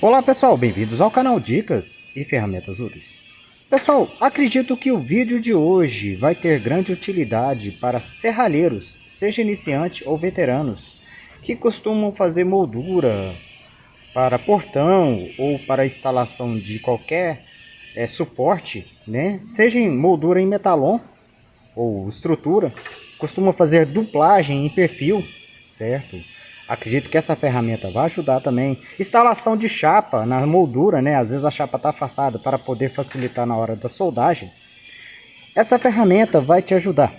Olá pessoal, bem-vindos ao canal Dicas e Ferramentas Úteis. Pessoal, acredito que o vídeo de hoje vai ter grande utilidade para serralheiros, seja iniciante ou veteranos, que costumam fazer moldura para portão ou para instalação de qualquer suporte, né? Seja em moldura em metalon ou estrutura, costumam fazer duplagem em perfil, certo? Acredito que essa ferramenta vai ajudar também. Instalação de chapa na moldura, né? Às vezes a chapa está afastada para poder facilitar na hora da soldagem. Essa ferramenta vai te ajudar.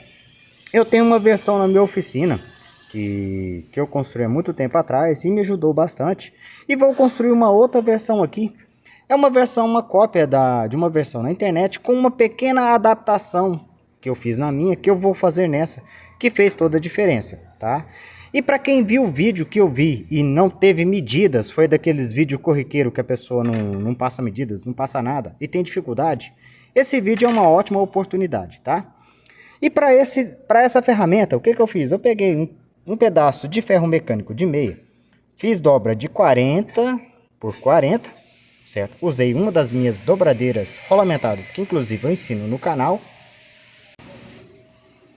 Eu tenho uma versão na minha oficina que eu construí há muito tempo atrás e me ajudou bastante. E vou construir uma outra versão aqui. É uma versão, uma cópia de uma versão na internet com uma pequena adaptação que eu fiz na minha, que eu vou fazer nessa, que fez toda a diferença, tá? E para quem viu o vídeo que eu vi e não teve medidas, foi daqueles vídeos corriqueiro que a pessoa não passa medidas, não passa nada e tem dificuldade, esse vídeo é uma ótima oportunidade, tá? E para essa ferramenta, o que eu fiz? Eu peguei um pedaço de ferro mecânico de meia, fiz dobra de 40 por 40, certo? Usei uma das minhas dobradeiras rolamentadas, que inclusive eu ensino no canal.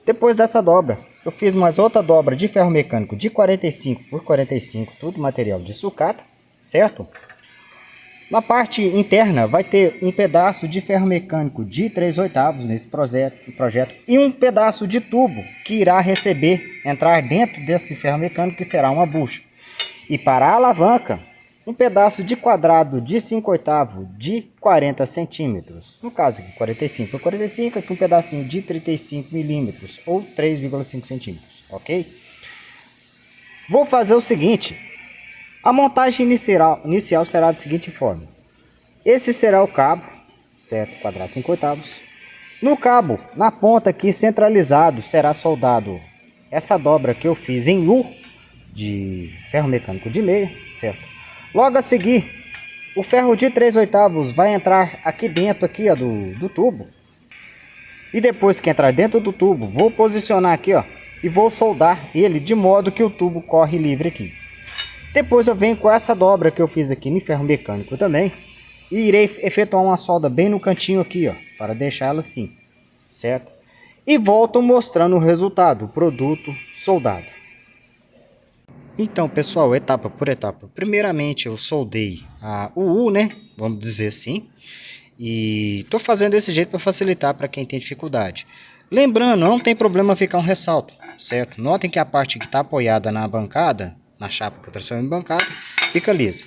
Depois dessa dobra, eu fiz mais outra dobra de ferro mecânico de 45 por 45, tudo material de sucata, certo? Na parte interna vai ter um pedaço de ferro mecânico de 3/8 nesse projeto e um pedaço de tubo que irá entrar dentro desse ferro mecânico, que será uma bucha. E para a alavanca, um pedaço de quadrado de 5/8 de 40 centímetros. No caso aqui, 45 por 45, aqui um pedacinho de 35 milímetros ou 3,5 centímetros, ok? Vou fazer o seguinte, a montagem inicial será da seguinte forma. Esse será o cabo, certo? Quadrado 5/8. No cabo, na ponta aqui centralizado, será soldado essa dobra que eu fiz em U de ferro mecânico de meia, certo? Logo a seguir, o ferro de 3/8 vai entrar aqui dentro aqui, ó, do tubo. E depois que entrar dentro do tubo, vou posicionar aqui, ó, e vou soldar ele de modo que o tubo corre livre aqui. Depois eu venho com essa dobra que eu fiz aqui no ferro mecânico também e irei efetuar uma solda bem no cantinho aqui, ó, para deixar ela assim, certo? E volto mostrando o resultado, o produto soldado. Então, pessoal, etapa por etapa. Primeiramente, eu soldei o U, né? Vamos dizer assim. E tô fazendo desse jeito para facilitar para quem tem dificuldade. Lembrando, não tem problema ficar um ressalto, certo? Notem que a parte que está apoiada na bancada, na chapa que eu transformei em bancada, fica lisa.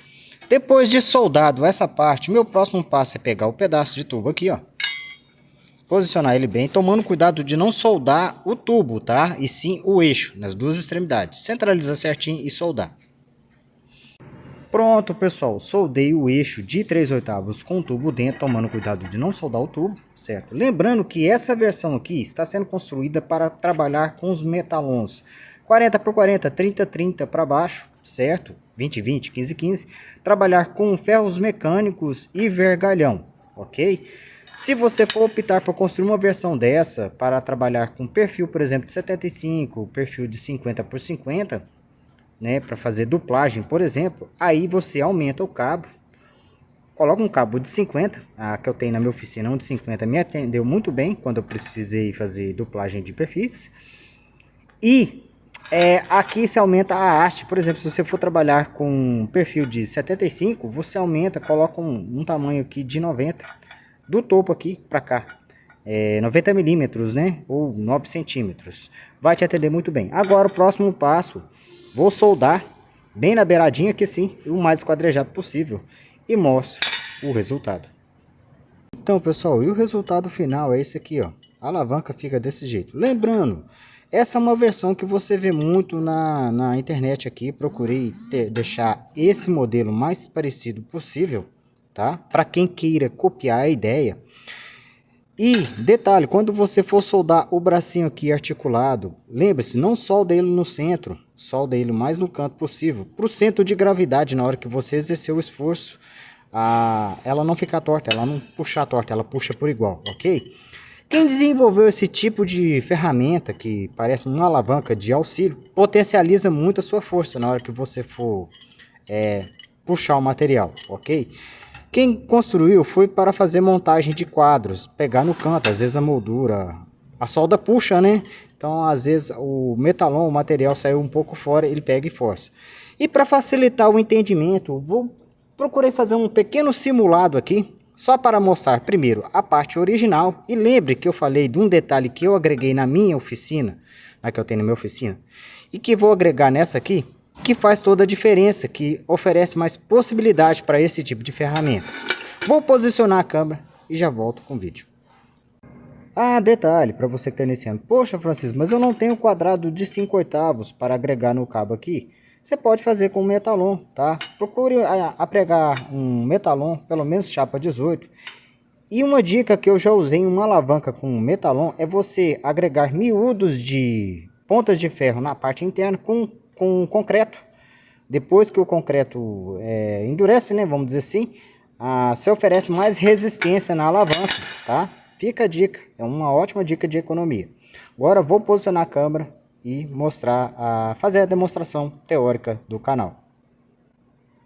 Depois de soldado essa parte, meu próximo passo é pegar o pedaço de tubo aqui, ó. Posicionar ele bem, tomando cuidado de não soldar o tubo, tá? E sim o eixo, nas duas extremidades. Centraliza certinho e soldar. Pronto, pessoal. Soldei o eixo de 3/8 com o tubo dentro, tomando cuidado de não soldar o tubo, certo? Lembrando que essa versão aqui está sendo construída para trabalhar com os metalons 40 por 40, 30/30 para baixo, certo? 20/20, 15/15. Trabalhar com ferros mecânicos e vergalhão, ok? Se você for optar por construir uma versão dessa para trabalhar com perfil, por exemplo, de 75, perfil de 50 por 50, né, para fazer duplagem, por exemplo, aí você aumenta o cabo, coloca um cabo de 50, a que eu tenho na minha oficina, um de 50 me atendeu muito bem quando eu precisei fazer duplagem de perfis. E aqui se aumenta a haste, por exemplo, se você for trabalhar com um perfil de 75, você aumenta, coloca um tamanho aqui de 90, do topo aqui para cá, 90 milímetros, né, ou 9 centímetros, vai te atender muito bem. Agora o próximo passo, vou soldar bem na beiradinha aqui sim, o mais esquadrejado possível, e mostro o resultado. Então, pessoal, e o resultado final é esse aqui, ó. A alavanca fica desse jeito. Lembrando, essa é uma versão que você vê muito na internet aqui. Procurei deixar esse modelo mais parecido possível, tá? Para quem queira copiar a ideia. E detalhe, quando você for soldar o bracinho aqui articulado, lembre-se, não solda ele no centro, solda ele mais no canto possível, para o centro de gravidade. Na hora que você exercer o esforço, ela não ficar torta, ela não puxar torta, ela puxa por igual, ok? Quem desenvolveu esse tipo de ferramenta, que parece uma alavanca de auxílio, potencializa muito a sua força na hora que você for puxar o material, ok? Quem construiu foi para fazer montagem de quadros, pegar no canto, às vezes a moldura, a solda puxa, né? Então às vezes o metalon, o material saiu um pouco fora, ele pega e força. E para facilitar o entendimento, procurei fazer um pequeno simulado aqui, só para mostrar primeiro a parte original. E lembre que eu falei de um detalhe que eu agreguei na minha oficina, na que eu tenho na minha oficina, e que vou agregar nessa aqui, que faz toda a diferença, que oferece mais possibilidade para esse tipo de ferramenta. Vou posicionar a câmera e já volto com o vídeo. Ah, detalhe, para você que está iniciando. Poxa, Francisco, mas eu não tenho quadrado de 5/8 para agregar no cabo aqui. Você pode fazer com metalon, tá? Procure pregar um metalon, pelo menos chapa 18. E uma dica que eu já usei em uma alavanca com metalon é você agregar miúdos de pontas de ferro na parte interna com concreto. Depois que o concreto endurece, né, vamos dizer assim, você oferece mais resistência na alavanca, tá? Fica a dica, é uma ótima dica de economia. Agora vou posicionar a câmera e fazer a demonstração teórica do canal.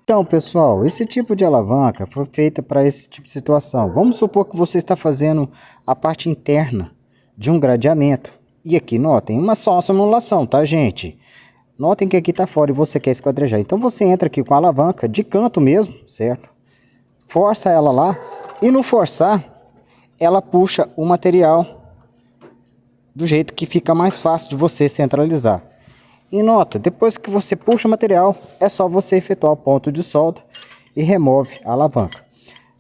Então, pessoal, esse tipo de alavanca foi feita para esse tipo de situação. Vamos supor que você está fazendo a parte interna de um gradeamento. E aqui, notem, só uma simulação, tá, gente? Notem que aqui está fora e você quer esquadrejar. Então você entra aqui com a alavanca de canto mesmo, certo? Força ela lá e no forçar, ela puxa o material do jeito que fica mais fácil de você centralizar. E nota, depois que você puxa o material, é só você efetuar o ponto de solda e remove a alavanca.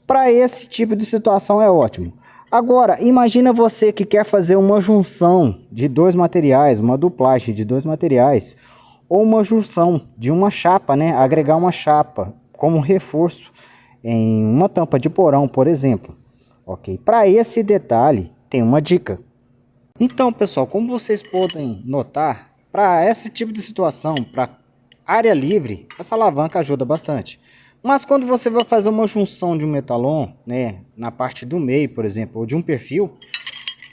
Para esse tipo de situação é ótimo. Agora, imagina você que quer fazer uma junção de dois materiais, uma duplagem de dois materiais, ou uma junção de uma chapa, né? Agregar uma chapa como reforço em uma tampa de porão, por exemplo. Ok? Para esse detalhe, tem uma dica. Então, pessoal, como vocês podem notar, para esse tipo de situação, para área livre, essa alavanca ajuda bastante. Mas quando você vai fazer uma junção de um metalon, né, na parte do meio, por exemplo, ou de um perfil,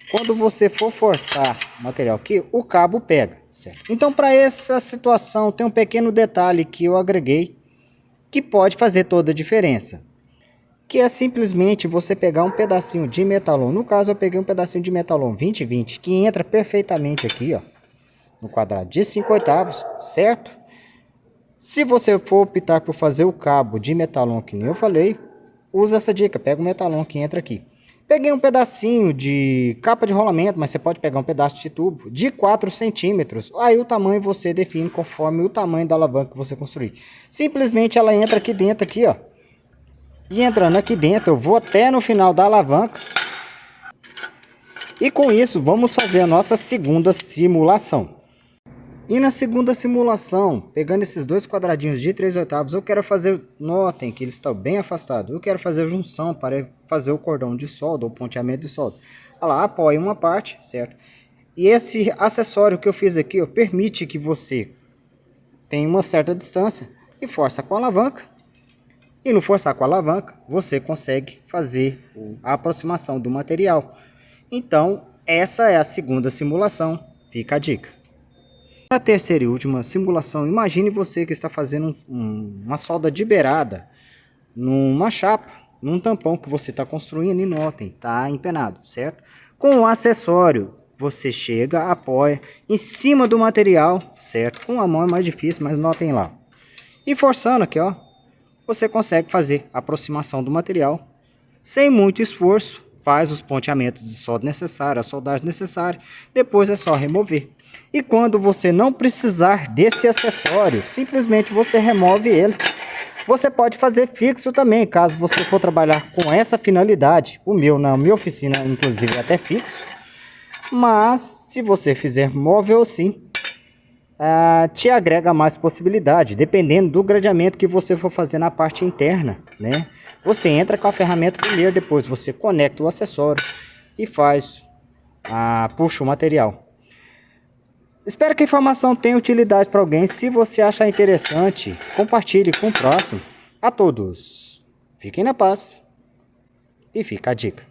quando você for forçar o material aqui, o cabo pega, certo? Então, para essa situação, tem um pequeno detalhe que eu agreguei, que pode fazer toda a diferença. Que é simplesmente você pegar um pedacinho de metalon. No caso, eu peguei um pedacinho de metalon 20/20, que entra perfeitamente aqui, ó, no quadrado de 5/8, certo? Se você for optar por fazer o cabo de metalon, que nem eu falei, usa essa dica, pega o metalon que entra aqui. Peguei um pedacinho de capa de rolamento, mas você pode pegar um pedaço de tubo de 4 centímetros. Aí o tamanho você define conforme o tamanho da alavanca que você construir. Simplesmente ela entra aqui dentro, aqui, ó. E entrando aqui dentro, eu vou até no final da alavanca. E com isso, vamos fazer a nossa segunda simulação. E na segunda simulação, pegando esses dois quadradinhos de 3/8, eu quero fazer, notem que eles estão bem afastados. Eu quero fazer junção para fazer o cordão de solda, ou ponteamento de solda. Olha lá, apoia uma parte, certo? E esse acessório que eu fiz aqui, ó, permite que você tenha uma certa distância e força com a alavanca. E no forçar com a alavanca, você consegue fazer a aproximação do material. Então, essa é a segunda simulação, fica a dica. Na terceira e última simulação, imagine você que está fazendo uma solda de beirada numa chapa, num tampão que você está construindo e notem, está empenado, certo? Com o acessório, você chega, apoia em cima do material, certo? Com a mão é mais difícil, mas notem lá. E forçando aqui, ó, você consegue fazer a aproximação do material sem muito esforço. Faz os ponteamentos de solda necessários, a soldagem necessária, depois é só remover. E quando você não precisar desse acessório, simplesmente você remove ele. Você pode fazer fixo também, caso você for trabalhar com essa finalidade. O meu, na minha oficina, inclusive, é até fixo. Mas, se você fizer móvel sim, te agrega mais possibilidade, dependendo do gradeamento que você for fazer na parte interna, né? Você entra com a ferramenta primeiro, depois você conecta o acessório e puxa o material. Espero que a informação tenha utilidade para alguém. Se você achar interessante, compartilhe com o próximo. A todos, fiquem na paz e fica a dica.